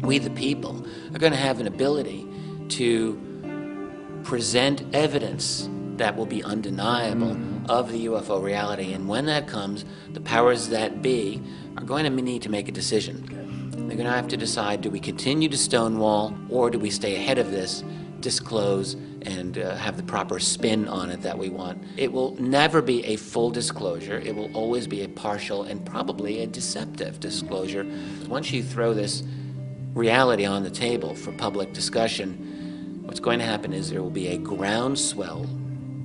we the people are going to have an ability to present evidence that will be undeniable of the UFO reality. And when that comes, the powers that be are going to need to make a decision. They're going to have to decide, do we continue to stonewall, or do we stay ahead of this, disclose, and have the proper spin on it that we want. It will never be a full disclosure. It will always be a partial and probably a deceptive disclosure. Once you throw this reality on the table for public discussion, what's going to happen is there will be a groundswell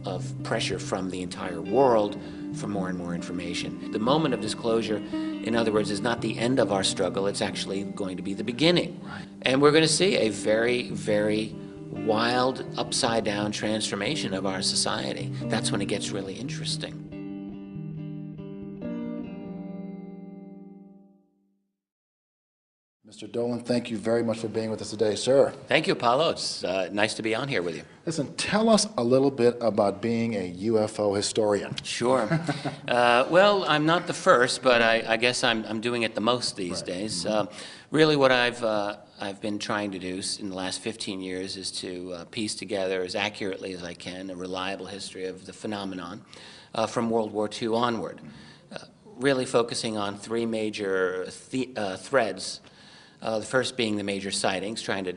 of pressure from the entire world for more and more information. The moment of disclosure, in other words, is not the end of our struggle. It's actually going to be the beginning. Right. And we're going to see a very, very wild, upside-down transformation of our society. That's when it gets really interesting. Mr. Dolan, thank you very much for being with us today, sir. Thank you, Paulo. It's nice to be on here with you. Listen, tell us a little bit about being a UFO historian. Sure. Well, I'm not the first, but I guess I'm doing it the most these days. Really what I've been trying to do in the last 15 years is to piece together as accurately as I can a reliable history of the phenomenon from World War II onward, really focusing on three major threads. The first being the major sightings, trying to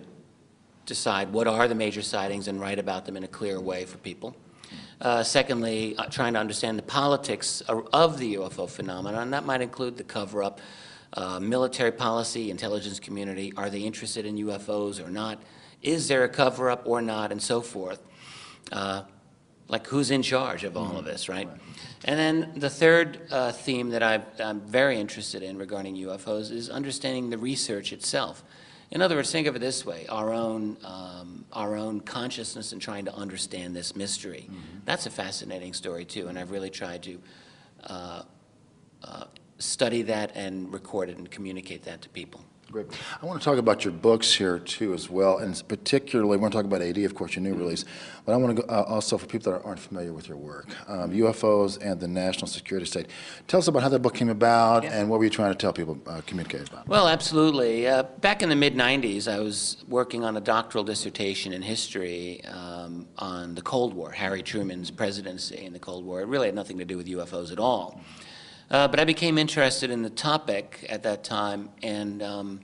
decide what are the major sightings and write about them in a clear way for people. Secondly, trying to understand the politics of the UFO phenomenon. That might include the cover-up, military policy, intelligence community. Are they interested in UFOs or not? Is there a cover-up or not, and so forth. Like who's in charge of all of this, right? And then the third theme that I'm very interested in regarding UFOs is understanding the research itself. In other words, think of it this way, our own consciousness and trying to understand this mystery. That's a fascinating story too, and I've really tried to study that and record it and communicate that to people. Great. I want to talk about your books here too as well, and particularly I want to talk about AD, of course, your new release, but I want to go also for people that aren't familiar with your work, UFOs and the National Security State. Tell us about how that book came about and what were you trying to tell people, communicate about? Well, absolutely. Back in the mid-90s, I was working on a doctoral dissertation in history on the Cold War, Harry Truman's presidency in the Cold War. It really had nothing to do with UFOs at all. But I became interested in the topic at that time and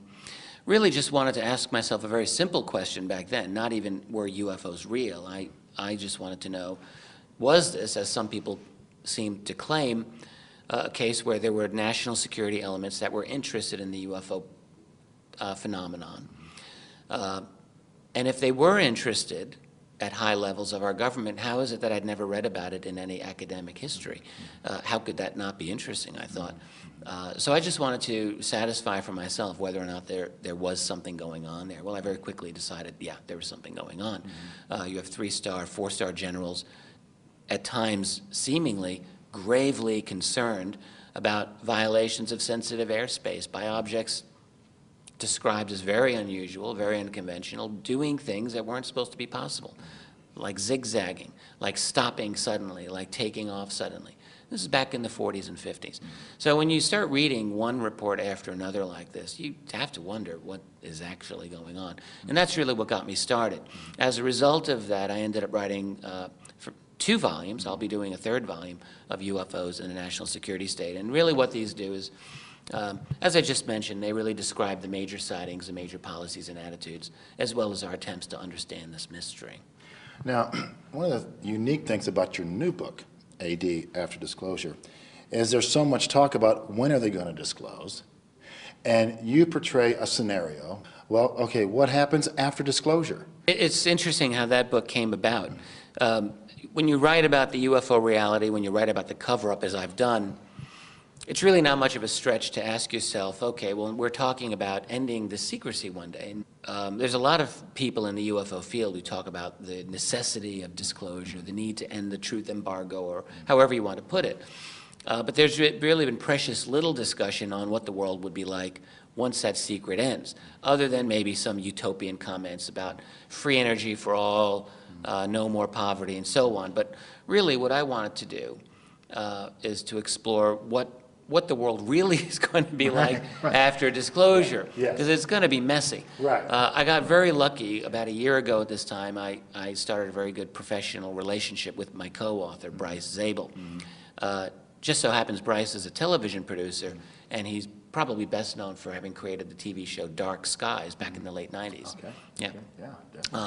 really just wanted to ask myself a very simple question back then, not even were UFOs real. I just wanted to know, was this, as some people seem to claim, a case where there were national security elements that were interested in the UFO phenomenon? And if they were interested at high levels of our government, how is it that I'd never read about it in any academic history? How could that not be interesting, I thought. So I just wanted to satisfy for myself whether or not there was something going on there. Well, I very quickly decided, yeah, there was something going on. You have 3-star, 4-star generals, at times seemingly gravely concerned about violations of sensitive airspace by objects described as very unusual, very unconventional, doing things that weren't supposed to be possible, like zigzagging, like stopping suddenly, like taking off suddenly. This is back in the 40s and 50s. So when you start reading one report after another like this, you have to wonder what is actually going on. And that's really what got me started. As a result of that, I ended up writing for 2 volumes. I'll be doing a 3rd volume of UFOs in the National Security State. And really what these do is, as I just mentioned, they really describe the major sightings, the major policies and attitudes, as well as our attempts to understand this mystery. Now, one of the unique things about your new book, AD, After Disclosure, is there's so much talk about when are they going to disclose, and you portray a scenario. Well, okay, what happens after disclosure? It's interesting how that book came about. When you write about the UFO reality, when you write about the cover-up, as I've done, it's really not much of a stretch to ask yourself, okay, well, we're talking about ending the secrecy one day. There's a lot of people in the UFO field who talk about the necessity of disclosure, the need to end the truth embargo, or however you want to put it. But there's really been precious little discussion on what the world would be like once that secret ends, other than maybe some utopian comments about free energy for all, no more poverty, and so on. But really what I wanted to do is to explore what what the world really is going to be like after disclosure, because it's going to be messy. Right. I got very lucky about a year ago at this time. I started a very good professional relationship with my co-author, Bryce Zabel. Just so happens Bryce is a television producer, and he's probably best known for having created the TV show Dark Skies back in the late 90s. Okay. Yeah. Okay. Yeah, definitely.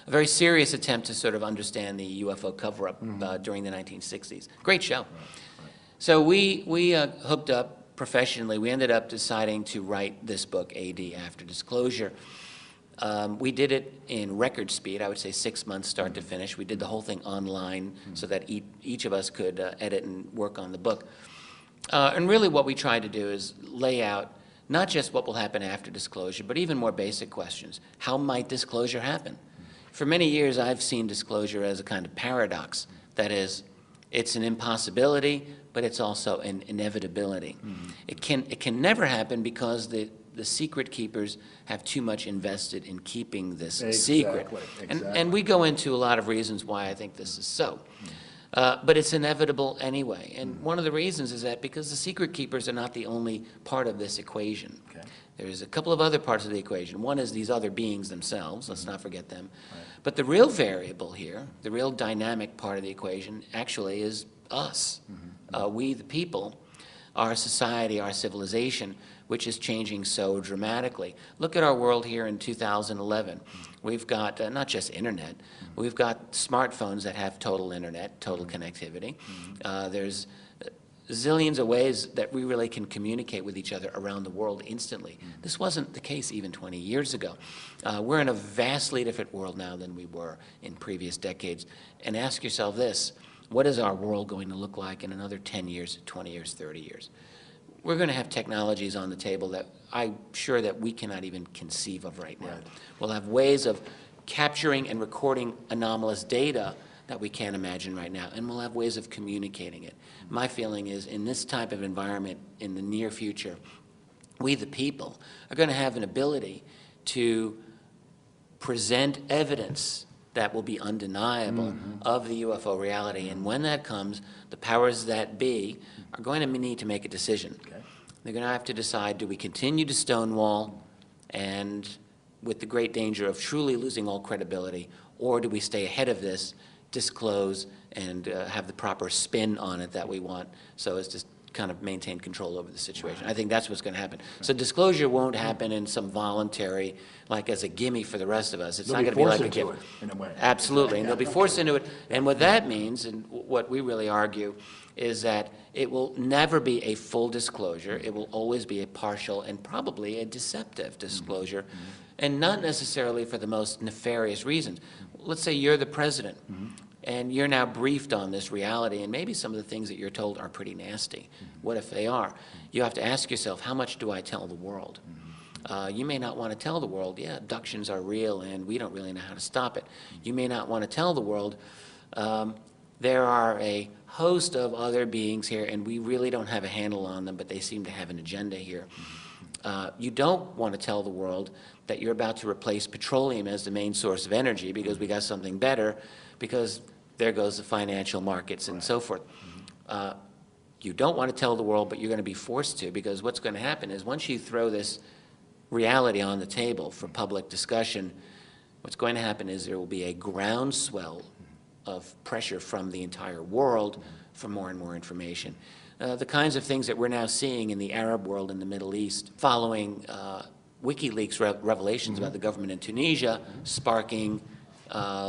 A very serious attempt to sort of understand the UFO cover-up during the 1960s. Great show. So we hooked up professionally. We ended up deciding to write this book, AD, After Disclosure. We did it in record speed, I would say 6 months start to finish. We did the whole thing online so that each of us could edit and work on the book. And really what we tried to do is lay out not just what will happen after disclosure, but even more basic questions. How might disclosure happen? For many years, I've seen disclosure as a kind of paradox. That is, it's an impossibility, but it's also an inevitability. It can never happen because the secret keepers have too much invested in keeping this secret. And we go into a lot of reasons why I think this is so. But it's inevitable anyway. And one of the reasons is that because the secret keepers are not the only part of this equation. Okay. There's a couple of other parts of the equation. One is these other beings themselves. Let's not forget them. Right. But the real variable here, the real dynamic part of the equation, actually is us. We, the people, our society, our civilization, which is changing so dramatically. Look at our world here in 2011. We've got not just internet, we've got smartphones that have total internet, total connectivity. There's zillions of ways that we really can communicate with each other around the world instantly. This wasn't the case even 20 years ago. We're in a vastly different world now than we were in previous decades. And ask yourself this, what is our world going to look like in another 10 years, 20 years, 30 years? We're going to have technologies on the table that I'm sure that we cannot even conceive of right now. We'll have ways of capturing and recording anomalous data that we can't imagine right now, and we'll have ways of communicating it. My feeling is in this type of environment in the near future, we the people are going to have an ability to present evidence that will be undeniable of the UFO reality. And when that comes, the powers that be are going to need to make a decision. Okay. They're going to have to decide, do we continue to stonewall and with the great danger of truly losing all credibility, or do we stay ahead of this, disclose, and have the proper spin on it that we want so as to kind of maintain control over the situation. I think that's what's going to happen. So disclosure won't happen in some voluntary, like as a gimme for the rest of us. It's not going to be like a gimme. In a way. Absolutely, and they'll be forced into it. And what that means, and what we really argue, is that it will never be a full disclosure. It will always be a partial and probably a deceptive disclosure, and not necessarily for the most nefarious reasons. Let's say you're the president. And you're now briefed on this reality, and maybe some of the things that you're told are pretty nasty. What if they are? You have to ask yourself, how much do I tell the world? You may not want to tell the world, yeah, abductions are real and we don't really know how to stop it. You may not want to tell the world, there are a host of other beings here and we really don't have a handle on them, but they seem to have an agenda here. You don't want to tell the world that you're about to replace petroleum as the main source of energy because we got something better, because there goes the financial markets and so forth. You don't want to tell the world, but you're going to be forced to, because what's going to happen is once you throw this reality on the table for public discussion, what's going to happen is there will be a groundswell of pressure from the entire world for more and more information. The kinds of things that we're now seeing in the Arab world and the Middle East following WikiLeaks revelations about the government in Tunisia sparking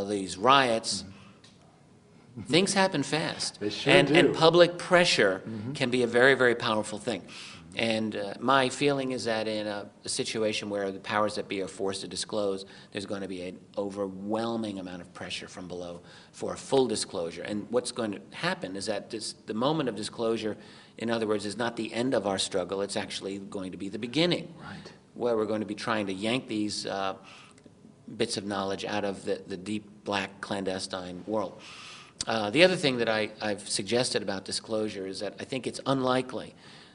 these riots. Things happen fast. They sure do. And public pressure can be a very, very powerful thing. And my feeling is that in a situation where the powers that be are forced to disclose, there's going to be an overwhelming amount of pressure from below for a full disclosure. And what's going to happen is that the moment of disclosure, in other words, is not the end of our struggle. It's actually going to be the beginning, where we're going to be trying to yank these bits of knowledge out of the deep, black, clandestine world. The other thing that I've suggested about disclosure is that I think it's unlikely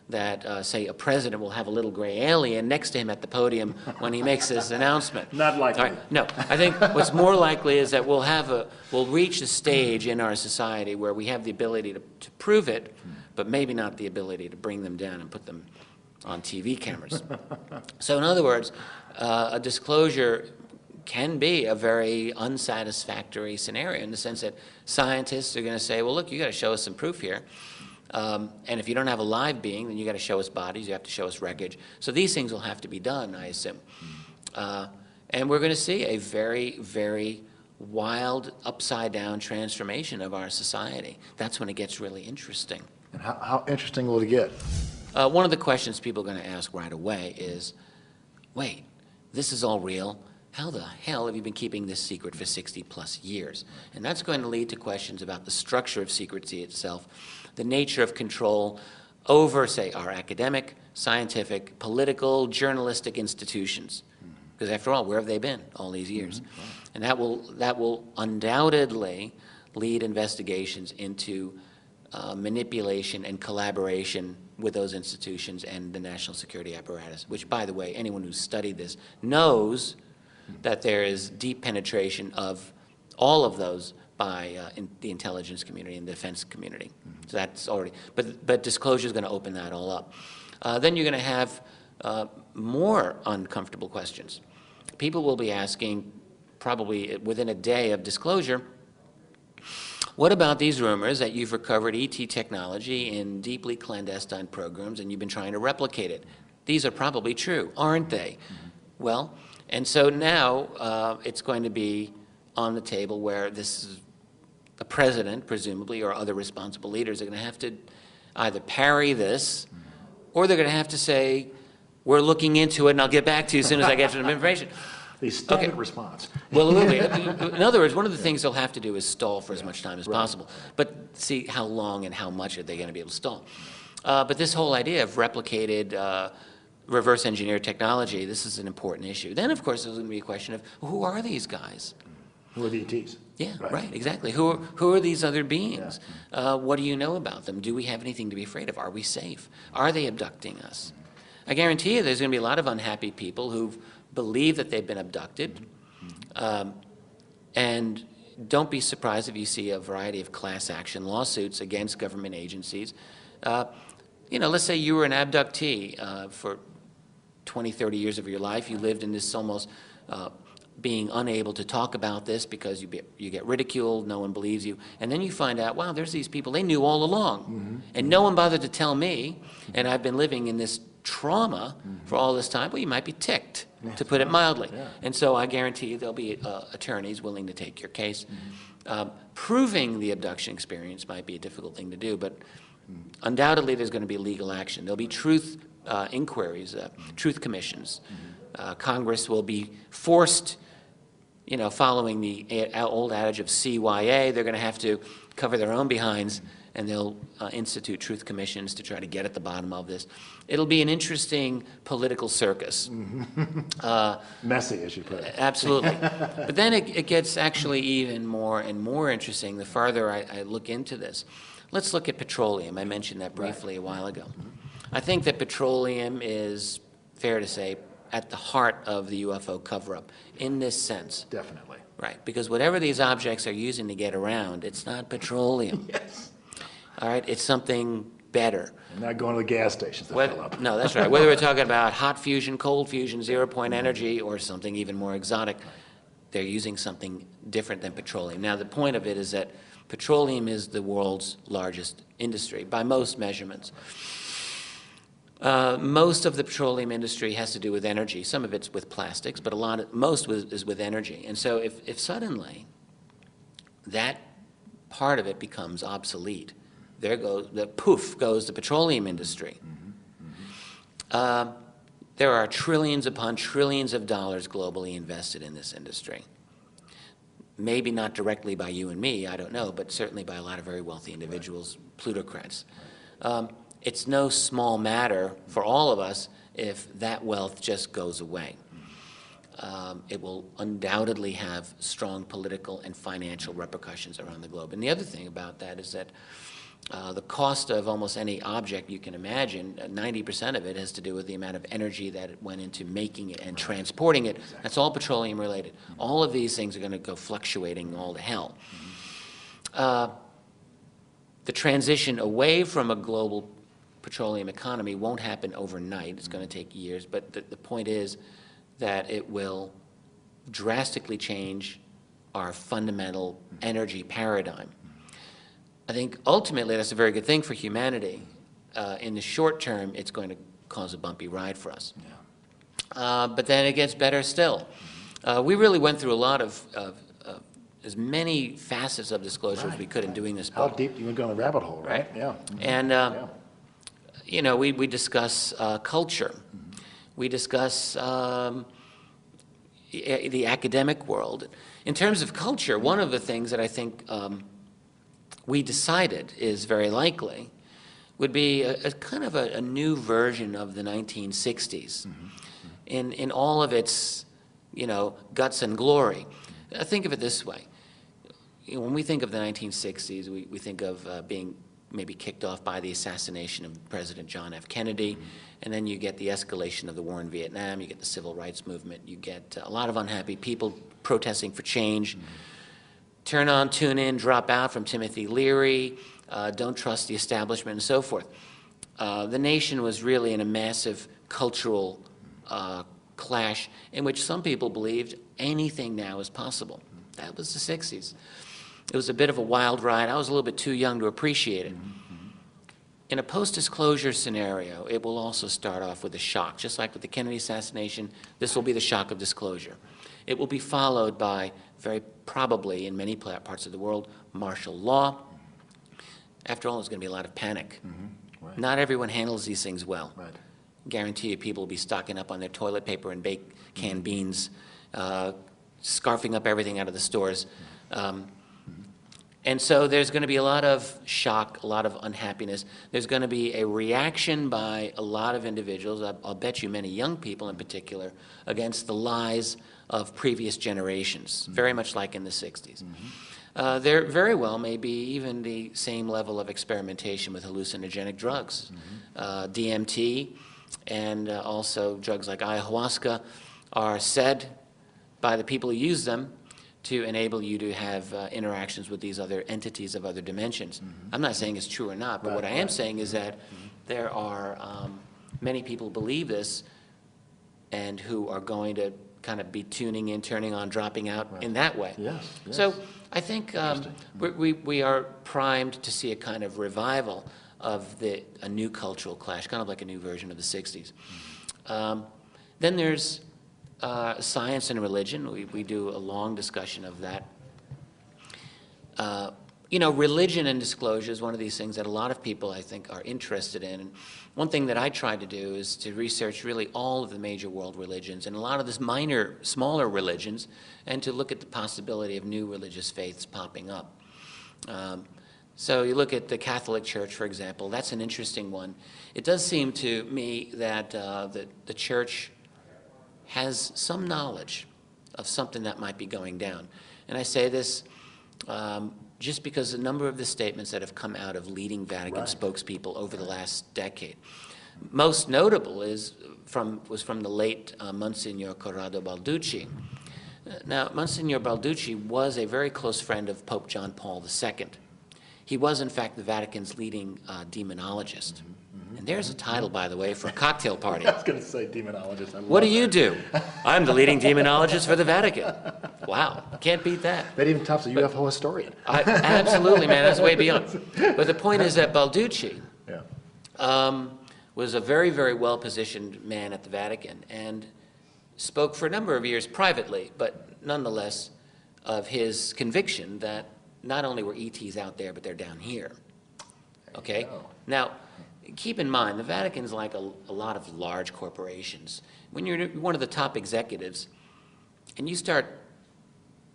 that, say, a president will have a little gray alien next to him at the podium when he makes this announcement. Not likely. Right. No, I think what's more likely is that we'll reach a stage in our society where we have the ability to prove it but maybe not the ability to bring them down and put them on TV cameras. So in other words, a disclosure can be a very unsatisfactory scenario in the sense that scientists are going to say, well, look, you got to show us some proof here. And if you don't have a live being, then you got to show us bodies, you have to show us wreckage. So these things will have to be done, I assume. And we're going to see a very, very wild, upside-down transformation of our society. That's when it gets really interesting. And how interesting will it get? One of the questions people are going to ask right away is, wait, this is all real? How the hell have you been keeping this secret for 60-plus years? And that's going to lead to questions about the structure of secrecy itself, the nature of control over, say, our academic, scientific, political, journalistic institutions. Because after all, where have they been all these years? And that will undoubtedly lead investigations into manipulation and collaboration with those institutions and the national security apparatus, which, by the way, anyone who's studied this knows that there is deep penetration of all of those by the intelligence community and the defense community. So that's already, but disclosure is going to open that all up. Then you're going to have more uncomfortable questions. People will be asking, probably within a day of disclosure, what about these rumors that you've recovered ET technology in deeply clandestine programs and you've been trying to replicate it? These are probably true, aren't they? Well, and so now it's going to be on the table where this is the president, presumably, or other responsible leaders are going to have to either parry this, or they're going to have to say, we're looking into it and I'll get back to you as soon as I get some information. The standard response. Well, in other words, one of the things they'll have to do is stall for as much time as possible. But see how long and how much are they going to be able to stall. But this whole idea of replicated reverse engineered technology, this is an important issue. Then, of course, there's going to be a question of, who are these guys? Who are the ETs? Yeah, right, exactly. Who are these other beings? Yeah. What do you know about them? Do we have anything to be afraid of? Are we safe? Are they abducting us? I guarantee you there's going to be a lot of unhappy people who believe that they've been abducted. And don't be surprised if you see a variety of class action lawsuits against government agencies. You know, let's say you were an abductee for 20, 30 years of your life. You lived in this almost being unable to talk about this because you get ridiculed, no one believes you, and then you find out, wow, there's these people, they knew all along, and no one bothered to tell me, and I've been living in this trauma for all this time. Well, you might be ticked, to put it mildly. And so I guarantee you there'll be attorneys willing to take your case. Proving the abduction experience might be a difficult thing to do, but undoubtedly there's going to be legal action. There'll be truth inquiries, truth commissions. Congress will be forced, you know, following the old adage of CYA, they're going to have to cover their own behinds, and they'll institute truth commissions to try to get at the bottom of this. It'll be an interesting political circus. Messy, as you put it. Absolutely. But then it gets actually even more and more interesting the farther I look into this. Let's look at petroleum. I mentioned that briefly a while ago. I think that petroleum is, fair to say, at the heart of the UFO cover-up in this sense. Definitely. Right, because whatever these objects are using to get around, it's not petroleum. Yes. All right, it's something better. And not going to the gas stations to fill up. No, that's right. Whether we're talking about hot fusion, cold fusion, zero-point energy, or something even more exotic, they're using something different than petroleum. Now, the point of it is that petroleum is the world's largest industry by most measurements. Most of the petroleum industry has to do with energy. Some of it's with plastics, but most is with energy. And so if suddenly that part of it becomes obsolete, there goes the petroleum industry. There are trillions upon trillions of dollars globally invested in this industry. Maybe not directly by you and me, I don't know, but certainly by a lot of very wealthy individuals, plutocrats. It's no small matter for all of us if that wealth just goes away. It will undoubtedly have strong political and financial repercussions around the globe. And the other thing about that is that the cost of almost any object you can imagine, 90% of it has to do with the amount of energy that it went into making it and transporting it. That's all petroleum related. All of these things are going to go fluctuating all to hell. the transition away from a global petroleum economy won't happen overnight. It's going to take years, but the point is that it will drastically change our fundamental energy paradigm. I think ultimately that's a very good thing for humanity. In the short term, it's going to cause a bumpy ride for us. But then it gets better still. We really went through a lot of as many facets of disclosure as we could in doing this book. How deep you would go in the rabbit hole, right? Yeah. And, you know, we discuss culture. We discuss the academic world. In terms of culture, one of the things that I think we decided is very likely would be a kind of a new version of the 1960s in all of its, you know, guts and glory. Think of it this way. You know, when we think of the 1960s, we think of being maybe kicked off by the assassination of President John F. Kennedy, and then you get the escalation of the war in Vietnam, you get the civil rights movement, you get a lot of unhappy people protesting for change. Turn on, tune in, drop out from Timothy Leary, don't trust the establishment, and so forth. The nation was really in a massive cultural clash in which some people believed anything now is possible. That was the 60s. It was a bit of a wild ride. I was a little bit too young to appreciate it. In a post-disclosure scenario, it will also start off with a shock. Just like with the Kennedy assassination, this will be the shock of disclosure. It will be followed by, very probably in many parts of the world, martial law. After all, there's going to be a lot of panic. Right. Not everyone handles these things well. Right. Guarantee you people will be stocking up on their toilet paper and baked canned beans, scarfing up everything out of the stores. And so there's going to be a lot of shock, a lot of unhappiness. There's going to be a reaction by a lot of individuals, I'll bet you many young people in particular, against the lies of previous generations, very much like in the 60s. There very well may be even the same level of experimentation with hallucinogenic drugs. DMT and also drugs like ayahuasca are said by the people who use them to enable you to have interactions with these other entities of other dimensions. I'm not saying it's true or not, but what I am saying is that there are many people who believe this and who are going to kind of be tuning in, turning on, dropping out in that way. Yes. So I think we are primed to see a kind of revival of a new cultural clash, kind of like a new version of the 60s. Then there's science and religion. We do a long discussion of that. You know, religion and disclosure is one of these things that a lot of people, I think, are interested in. And one thing that I tried to do is to research really all of the major world religions and a lot of the minor, smaller religions, and to look at the possibility of new religious faiths popping up. So you look at the Catholic Church, for example. That's an interesting one. It does seem to me that the Church has some knowledge of something that might be going down. And I say this just because a number of the statements that have come out of leading Vatican spokespeople over the last decade. Most notable was from the late Monsignor Corrado Balducci. Now, Monsignor Balducci was a very close friend of Pope John Paul II. He was, in fact, the Vatican's leading demonologist. And there's a title, by the way, for a cocktail party. I was going to say demonologist. What do you do? I'm the leading demonologist for the Vatican. Wow, can't beat that. That even tops a UFO historian. Absolutely, man, that's way beyond. But the point is that Balducci was a very, very well-positioned man at the Vatican and spoke for a number of years privately, but nonetheless of his conviction that not only were ETs out there, but they're down here. Okay? Now, keep in mind, the Vatican's like a lot of large corporations. When you're one of the top executives and you start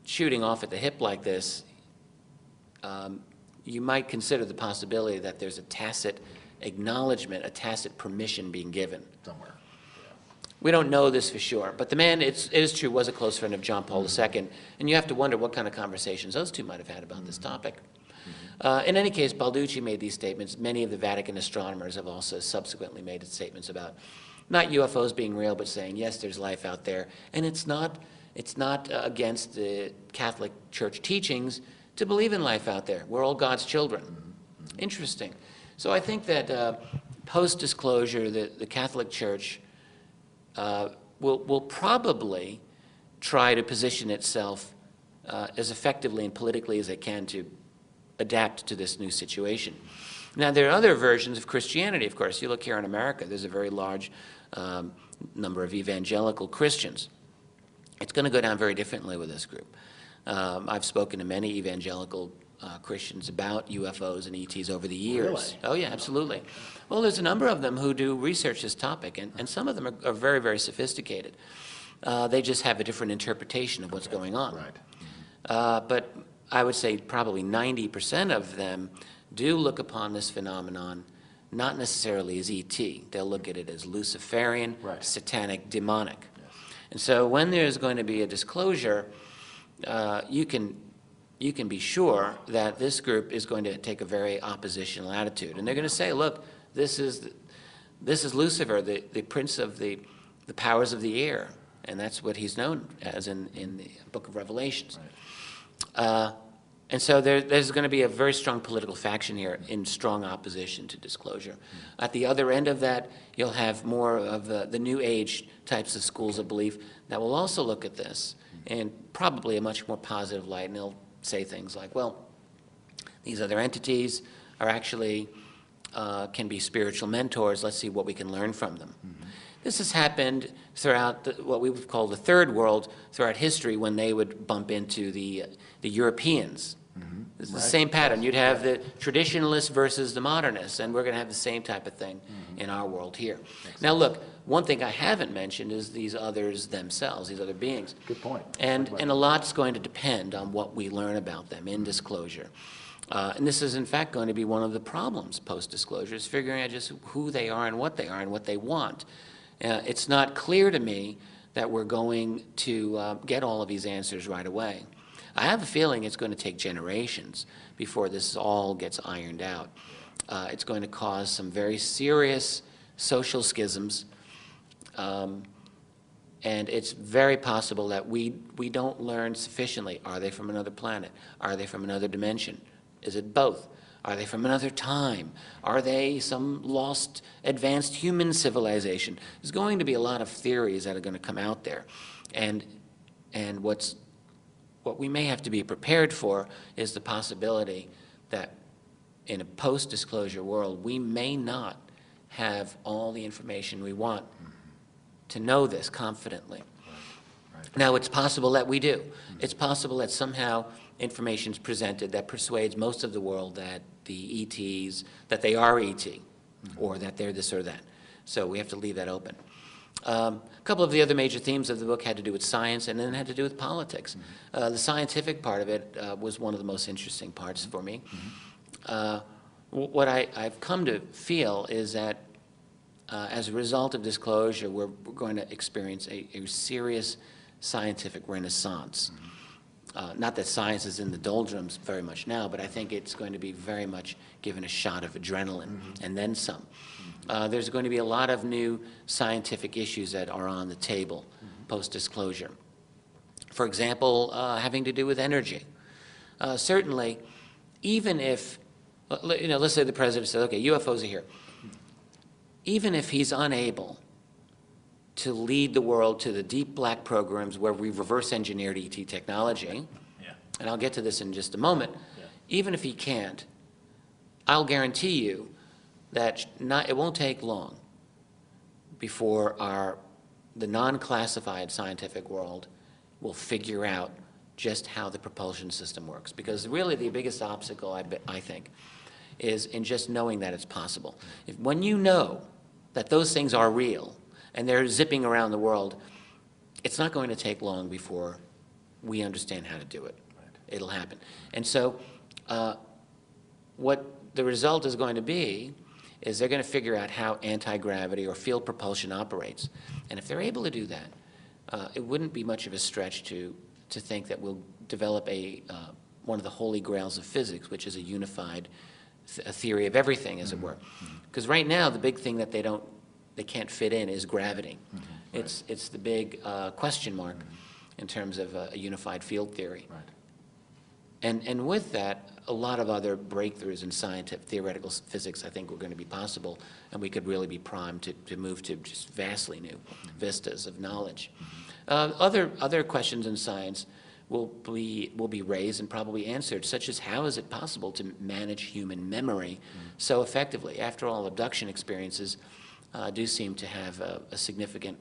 shooting off at the hip like this, you might consider the possibility that there's a tacit acknowledgement, a tacit permission being given. Somewhere. We don't know this for sure, but the man, it is true, was a close friend of John Paul II, and you have to wonder what kind of conversations those two might have had about this topic. In any case, Balducci made these statements. Many of the Vatican astronomers have also subsequently made statements about not UFOs being real, but saying, yes, there's life out there. And it's not against the Catholic Church teachings to believe in life out there. We're all God's children. Interesting. So I think that post-disclosure, the Catholic Church will probably try to position itself as effectively and politically as it can to adapt to this new situation. Now, there are other versions of Christianity, of course. You look here in America, there's a very large number of evangelical Christians. It's going to go down very differently with this group. I've spoken to many evangelical Christians about UFOs and ETs over the years. Really? Oh, yeah, absolutely. Well, there's a number of them who do research this topic, and some of them are very, very sophisticated. They just have a different interpretation of what's going on. Right. But I would say probably 90% of them do look upon this phenomenon not necessarily as ET. They'll look at it as Luciferian, Right. satanic, demonic. Yes. And so when there's going to be a disclosure, you can be sure that this group is going to take a very oppositional attitude. And they're going to say, look, this is Lucifer, the prince of the powers of the air. And that's what he's known as in the book of Revelations. Right. And so there's going to be a very strong political faction here in strong opposition to disclosure. At the other end of that, you'll have more of the New Age types of schools of belief that will also look at this in probably a much more positive light, and they'll say things like, well, these other entities are actually, can be spiritual mentors. Let's see what we can learn from them. This has happened throughout what we would call the third world throughout history when they would bump into the Europeans. It's the same pattern. You'd have the traditionalists versus the modernists, and we're going to have the same type of thing in our world here. Now, look, one thing I haven't mentioned is these others themselves, these other beings. Good point. And a lot's going to depend on what we learn about them in disclosure. And this is, in fact, going to be one of the problems post-disclosure, is figuring out just who they are and what they want. It's not clear to me that we're going to get all of these answers right away. I have a feeling it's going to take generations before this all gets ironed out. It's going to cause some very serious social schisms, and it's very possible that we don't learn sufficiently. Are they from another planet? Are they from another dimension? Is it both? Are they from another time? Are they some lost, advanced human civilization? There's going to be a lot of theories that are going to come out there. And what we may have to be prepared for is the possibility that in a post-disclosure world, we may not have all the information we want to know this confidently. Right. Now, it's possible that we do. It's possible that somehow information is presented that persuades most of the world that the ETs, that they are ET, or that they're this or that. So we have to leave that open. A couple of the other major themes of the book had to do with science and then had to do with politics. The scientific part of it was one of the most interesting parts for me. What I've come to feel is that as a result of disclosure, we're going to experience a serious scientific renaissance. Not that science is in the doldrums very much now, but I think it's going to be very much given a shot of adrenaline and then some. There's going to be a lot of new scientific issues that are on the table post-disclosure. For example, having to do with energy. Certainly, even if, let's say the president says, okay, UFOs are here. Even if he's unable to lead the world to the deep black programs where we reverse engineered ET technology, and I'll get to this in just a moment, even if he can't, I'll guarantee you that it won't take long before the non-classified scientific world will figure out just how the propulsion system works. Because really the biggest obstacle, I think, is in just knowing that it's possible. When you know that those things are real and they're zipping around the world, it's not going to take long before we understand how to do it. Right. It'll happen. And so what the result is going to be is they're going to figure out how anti-gravity or field propulsion operates. And if they're able to do that, it wouldn't be much of a stretch to think that we'll develop one of the holy grails of physics, which is a unified a theory of everything, as it were. Because right now, the big thing that they can't fit in is gravity. Right. It's the big question mark in terms of a unified field theory. Right. And with that, a lot of other breakthroughs in scientific, theoretical physics, I think, were going to be possible, and we could really be primed to move to just vastly new vistas of knowledge. Other questions in science will be raised and probably answered, such as how is it possible to manage human memory so effectively? After all, abduction experiences do seem to have a significant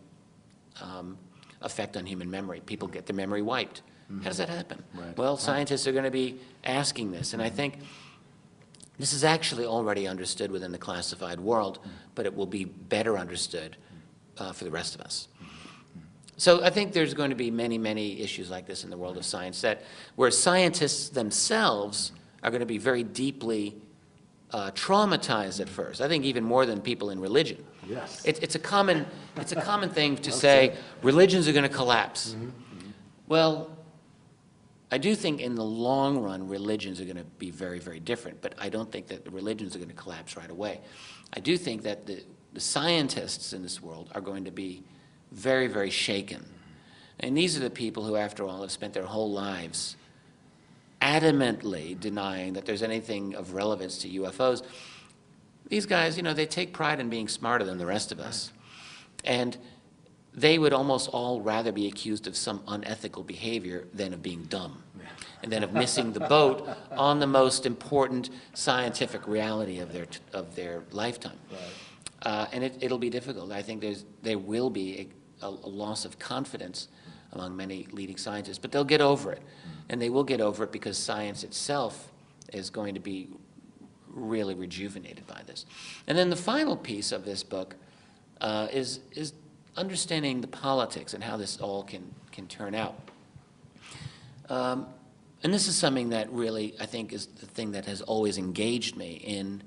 effect on human memory. People get their memory wiped. How does that happen? Right. Well, scientists are going to be asking this, and I think this is actually already understood within the classified world, but it will be better understood for the rest of us. So I think there's going to be many, many issues like this in the world of science where scientists themselves are going to be very deeply traumatized at first. I think even more than people in religion. Yes. It's a common thing to say religions are going to collapse. Well, I do think in the long run religions are going to be very, very different, but I don't think that the religions are going to collapse right away. I do think that the scientists in this world are going to be very, very shaken. And these are the people who, after all, have spent their whole lives adamantly denying that there's anything of relevance to UFOs. These guys, you know, they take pride in being smarter than the rest of us. And they would almost all rather be accused of some unethical behavior than of being dumb, and then of missing the boat on the most important scientific reality of their lifetime. Right. And it'll be difficult. I think there will be a loss of confidence among many leading scientists, but they'll get over it. And they will get over it because science itself is going to be really rejuvenated by this. And then the final piece of this book is understanding the politics and how this all can turn out. And this is something that really, I think, is the thing that has always engaged me in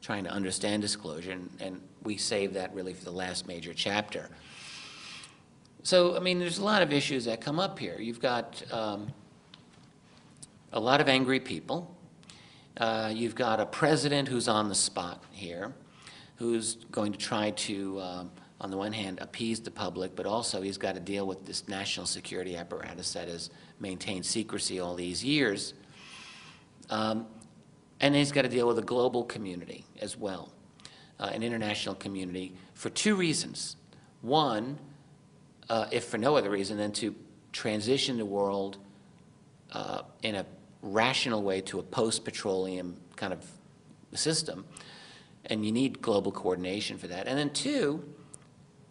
trying to understand disclosure, and we saved that really for the last major chapter. So, I mean, there's a lot of issues that come up here. You've got a lot of angry people. You've got a president who's on the spot here, who's going to try to, on the one hand, appease the public, but also he's got to deal with this national security apparatus that has maintained secrecy all these years. And he's got to deal with a global community as well, an international community, for two reasons. One, if for no other reason than to transition the world in a rational way to a post-petroleum kind of system, and you need global coordination for that. And then two,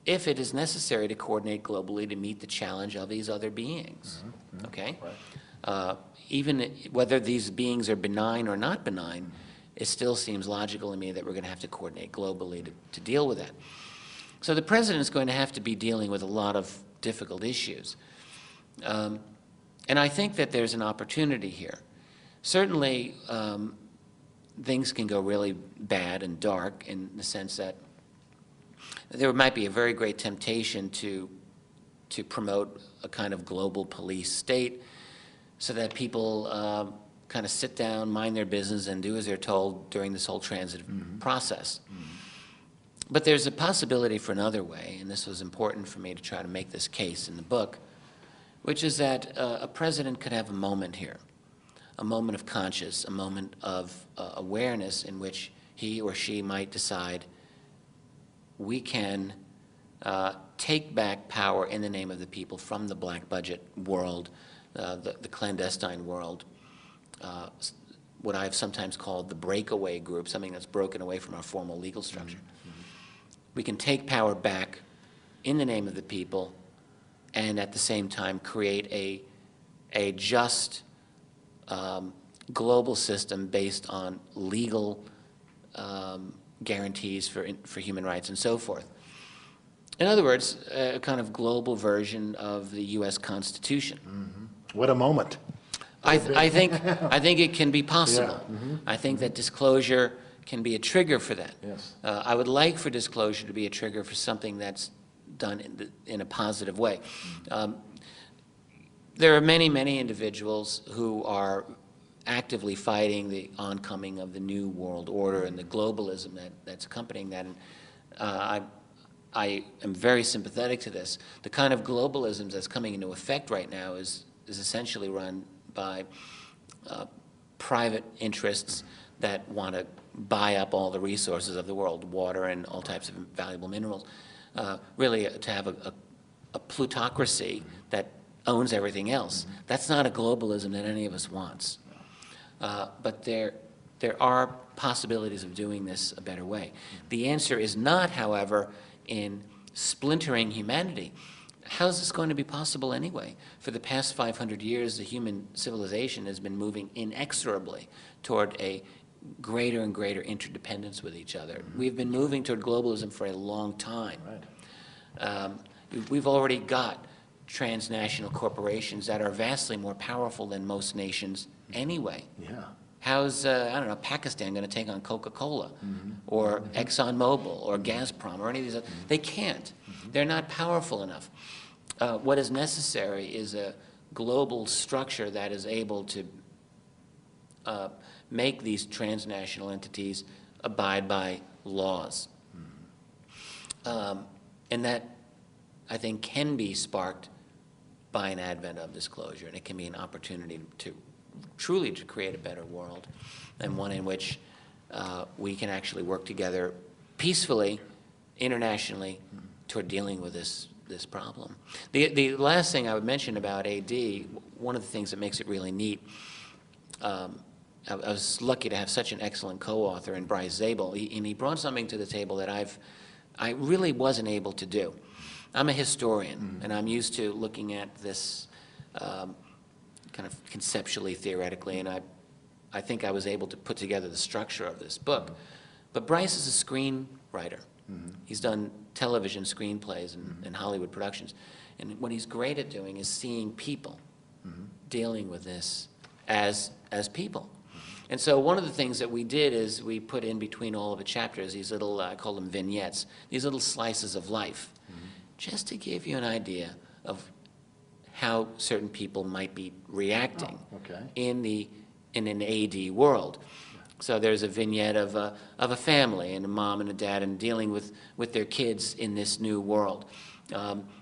if it is necessary to coordinate globally to meet the challenge of these other beings, okay? Right. Even whether these beings are benign or not benign, it still seems logical to me that we're going to have to coordinate globally to deal with that. So the president is going to have to be dealing with a lot of difficult issues. And I think that there's an opportunity here. Certainly, things can go really bad and dark in the sense that there might be a very great temptation to promote a kind of global police state so that people kind of sit down, mind their business, and do as they're told during this whole transitive process. But there's a possibility for another way, and this was important for me to try to make this case in the book, which is that a president could have a moment here, a moment of conscience, a moment of awareness in which he or she might decide we can take back power in the name of the people from the black budget world, the clandestine world, what I've sometimes called the breakaway group, something that's broken away from our formal legal structure. We can take power back in the name of the people and at the same time create a just global system based on legal guarantees for human rights and so forth. In other words, a kind of global version of the U.S. Constitution. What a moment. I think it can be possible. Yeah. I think that disclosure can be a trigger for that. Yes. I would like for disclosure to be a trigger for something that's done in a positive way. There are many, many individuals who are actively fighting the oncoming of the new world order and the globalism that's accompanying that. And I am very sympathetic to this. The kind of globalism that's coming into effect right now is essentially run by private interests that want to buy up all the resources of the world, water and all types of valuable minerals. Really, to have a plutocracy that owns everything else. That's not a globalism that any of us wants. But there are possibilities of doing this a better way. The answer is not, however, in splintering humanity. How is this going to be possible anyway? For the past 500 years, the human civilization has been moving inexorably toward a greater and greater interdependence with each other. We've been moving toward globalism for a long time. Right. We've already got transnational corporations that are vastly more powerful than most nations anyway. Yeah. How's, I don't know, Pakistan going to take on Coca-Cola or ExxonMobil or Gazprom or any of these other? They can't. They're not powerful enough. What is necessary is a global structure that is able to make these transnational entities abide by laws. And that, I think, can be sparked by an advent of disclosure, and it can be an opportunity to truly to create a better world, and one in which we can actually work together peacefully, internationally, toward dealing with this problem. The last thing I would mention about AD, one of the things that makes it really neat, I was lucky to have such an excellent co-author in Bryce Zabel, and he brought something to the table that I really wasn't able to do. I'm a historian, and I'm used to looking at this kind of conceptually, theoretically, and I think I was able to put together the structure of this book. But Bryce is a screenwriter. He's done television screenplays and Hollywood productions. And what he's great at doing is seeing people dealing with this as people. And so one of the things that we did is we put in between all of the chapters these little, I call them vignettes, these little slices of life, just to give you an idea of how certain people might be reacting in an AD world. So there's a vignette of a family and a mom and a dad and dealing with their kids in this new world.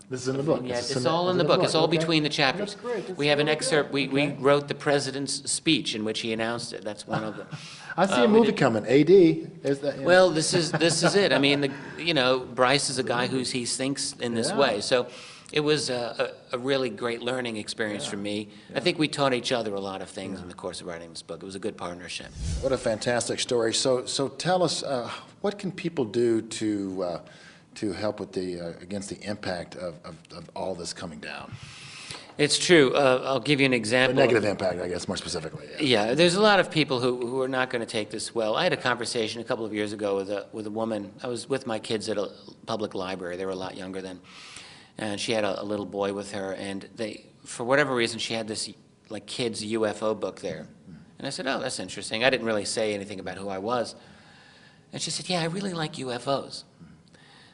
This is in the book. It's all in the book. It's all between the chapters. That's great. We have an excerpt. We wrote the president's speech in which he announced it. That's one of them. I see a movie coming. AD. Is that, well, this is it. I mean, Bryce is a guy he thinks in this way. So it was a really great learning experience for me. I think we taught each other a lot of things in the course of writing this book. It was a good partnership. What a fantastic story. So tell us, what can people do to help with against the impact of all this coming down? It's true. I'll give you an example. The negative impact, I guess, more specifically. Yeah, there's a lot of people who are not going to take this well. I had a conversation a couple of years ago with a woman. I was with my kids at a public library. They were a lot younger then. And she had a little boy with her, and for whatever reason, she had this like kids UFO book there. And I said, oh, that's interesting. I didn't really say anything about who I was. And she said, yeah, I really like UFOs.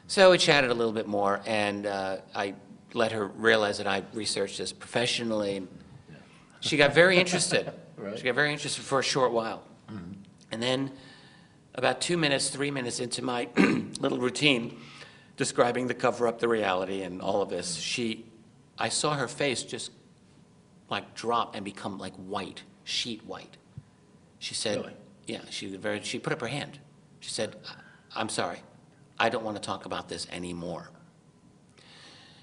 So we chatted a little bit more, and I let her realize that I researched this professionally. She got very interested. She got very interested for a short while. And then about 2 minutes, 3 minutes into my little routine, describing the cover-up, the reality, and all of this, I saw her face just like drop and become like white, sheet white. She said, really? Yeah, she put up her hand. She said, I'm sorry, I don't want to talk about this anymore.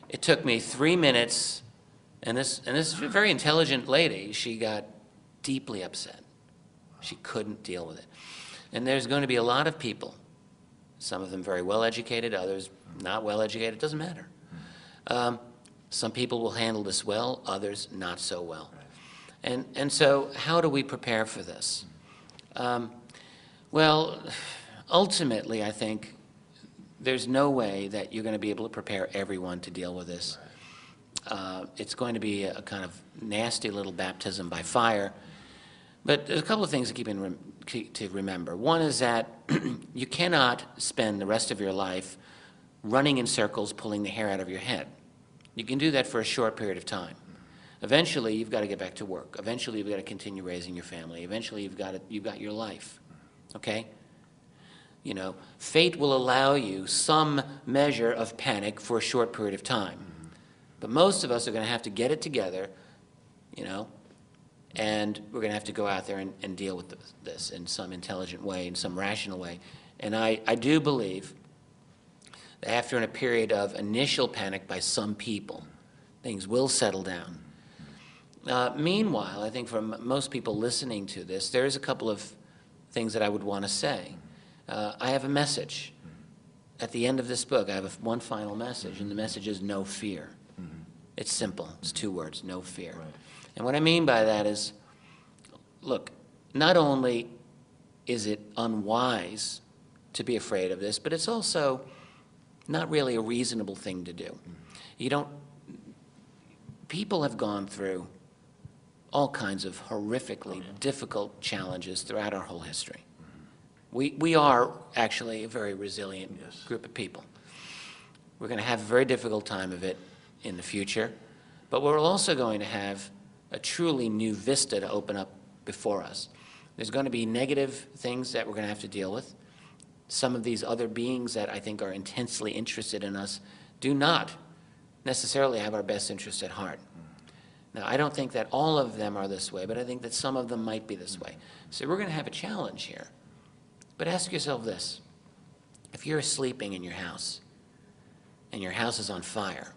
It took me 3 minutes, and this very intelligent lady, she got deeply upset. She couldn't deal with it. And there's going to be a lot of people, some of them very well educated, others not well educated, it doesn't matter. Some people will handle this well, others not so well. And so how do we prepare for this? Well, ultimately, I think there's no way that you're going to be able to prepare everyone to deal with this. It's going to be a kind of nasty little baptism by fire. But there's a couple of things to remember. One is that you cannot spend the rest of your life running in circles, pulling the hair out of your head. You can do that for a short period of time. Eventually, you've got to get back to work. Eventually, you've got to continue raising your family. Eventually, you've got your life, okay? Fate will allow you some measure of panic for a short period of time. But most of us are going to have to get it together, And we're going to have to go out there and deal with this in some intelligent way, in some rational way. And I do believe that after a period of initial panic by some people, things will settle down. Meanwhile, I think for most people listening to this, there's a couple of things that I would want to say. I have a message. At the end of this book, I have one final message, and the message is no fear. It's simple. It's 2 words, no fear. Right. And what I mean by that is, look, not only is it unwise to be afraid of this, but it's also not really a reasonable thing to do. People have gone through all kinds of horrifically difficult challenges throughout our whole history. We are actually a very resilient group of people. We're going to have a very difficult time of it in the future, but we're also going to have a truly new vista to open up before us. There's going to be negative things that we're going to have to deal with. Some of these other beings that I think are intensely interested in us do not necessarily have our best interest at heart. Now, I don't think that all of them are this way, but I think that some of them might be this way. So we're going to have a challenge here. But ask yourself this. If you're sleeping in your house and your house is on fire,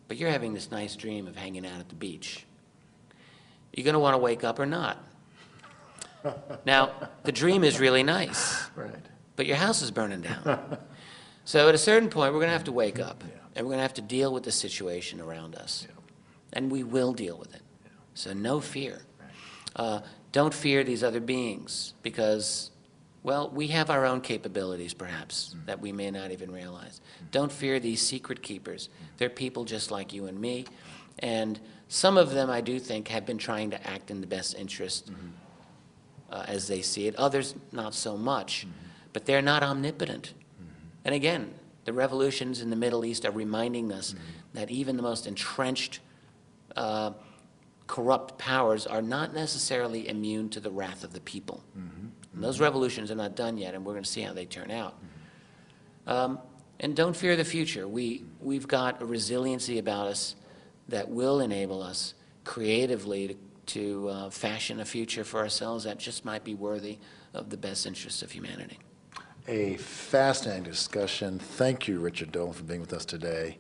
but you're having this nice dream of hanging out at the beach, you're going to want to wake up or not. Now, the dream is really nice, Right. but your house is burning down. So at a certain point, we're going to have to wake up, and we're going to have to deal with the situation around us. And we will deal with it. So no fear. Don't fear these other beings because, well, we have our own capabilities, perhaps, that we may not even realize. Don't fear these secret keepers. They're people just like you and me. And some of them, I do think, have been trying to act in the best interest as they see it. Others, not so much. But they're not omnipotent. And again, the revolutions in the Middle East are reminding us that even the most entrenched corrupt powers are not necessarily immune to the wrath of the people. And those revolutions are not done yet, and we're going to see how they turn out. And don't fear the future. We've got a resiliency about us that will enable us creatively to fashion a future for ourselves that just might be worthy of the best interests of humanity. A fascinating discussion. Thank you, Richard Dolan, for being with us today.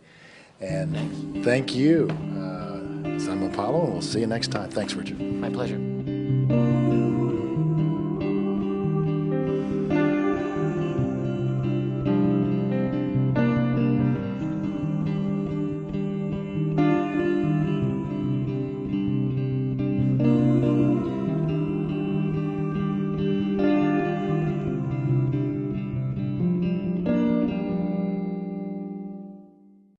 And thank you, Simon Apollo, and we'll see you next time. Thanks, Richard. My pleasure.